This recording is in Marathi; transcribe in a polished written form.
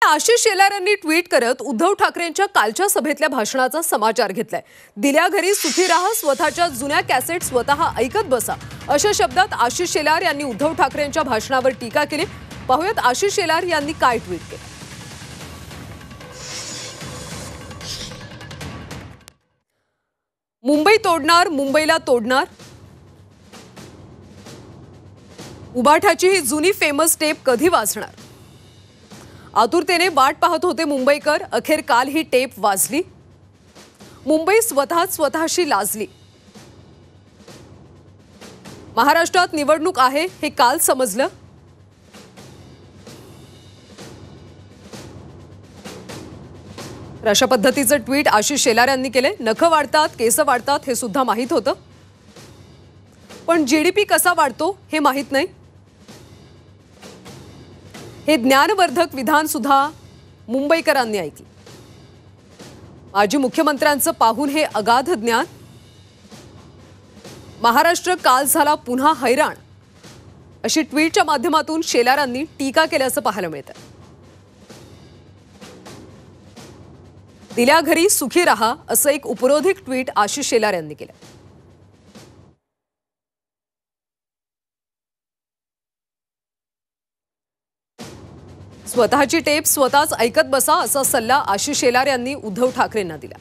आशिष शेलार यांनी ट्विट करत उद्धव ठाकरेंच्या कालच्या सभेतल्या भाषणाचा समाचार घेतलाय। दिल्या घरी सुखी राहा, स्वतःच्या जुन्या कॅसेट स्वतः ऐकत बसा, अशा शब्दात आशिष शेलार यांनी उद्धव ठाकरेंच्या भाषणावर टीका केली। पाहूयात आशिष शेलार यांनी काय ट्विट केलं। मुंबई तोडणार, मुंबईला तोडणार, उबाठाची ही जुनी फेमस टेप कधी वाजणार? आतुरतेने वाट पाहत होते मुंबईकर, अखेर काल ही टेप वाजली। मुंबई स्वतःशी लाजली। महाराष्ट्रात निवडणूक आहे हे काल समजलं। अशा पद्धतीचं ट्विट आशिष शेलार यांनी केले। नखं वाढतात, केस वाढतात हे सुद्धा माहित होतं, पण जीडीपी कसा वाढतो हे माहित नाही। हे ज्ञानवर्धक विधान सुद्धा मुंबईकरांनी ऐकले। माजी मुख्यमंत्र्यांचं पाहून हे अगाध ज्ञान। महाराष्ट्र काल झाला पुन्हा हैराण, अशी ट्विटच्या माध्यमातून शेलारांनी टीका केल्याचं पाहायला मिळतं। दिल्या घरी सुखी राहा, असं एक उपरोधिक ट्विट आशिष शेलार यांनी केलं। स्वतःची टेप स्वतःच ऐकत बसा, असा सल्ला आशिष शेलार यांनी उद्धव ठाकरेंना दिला।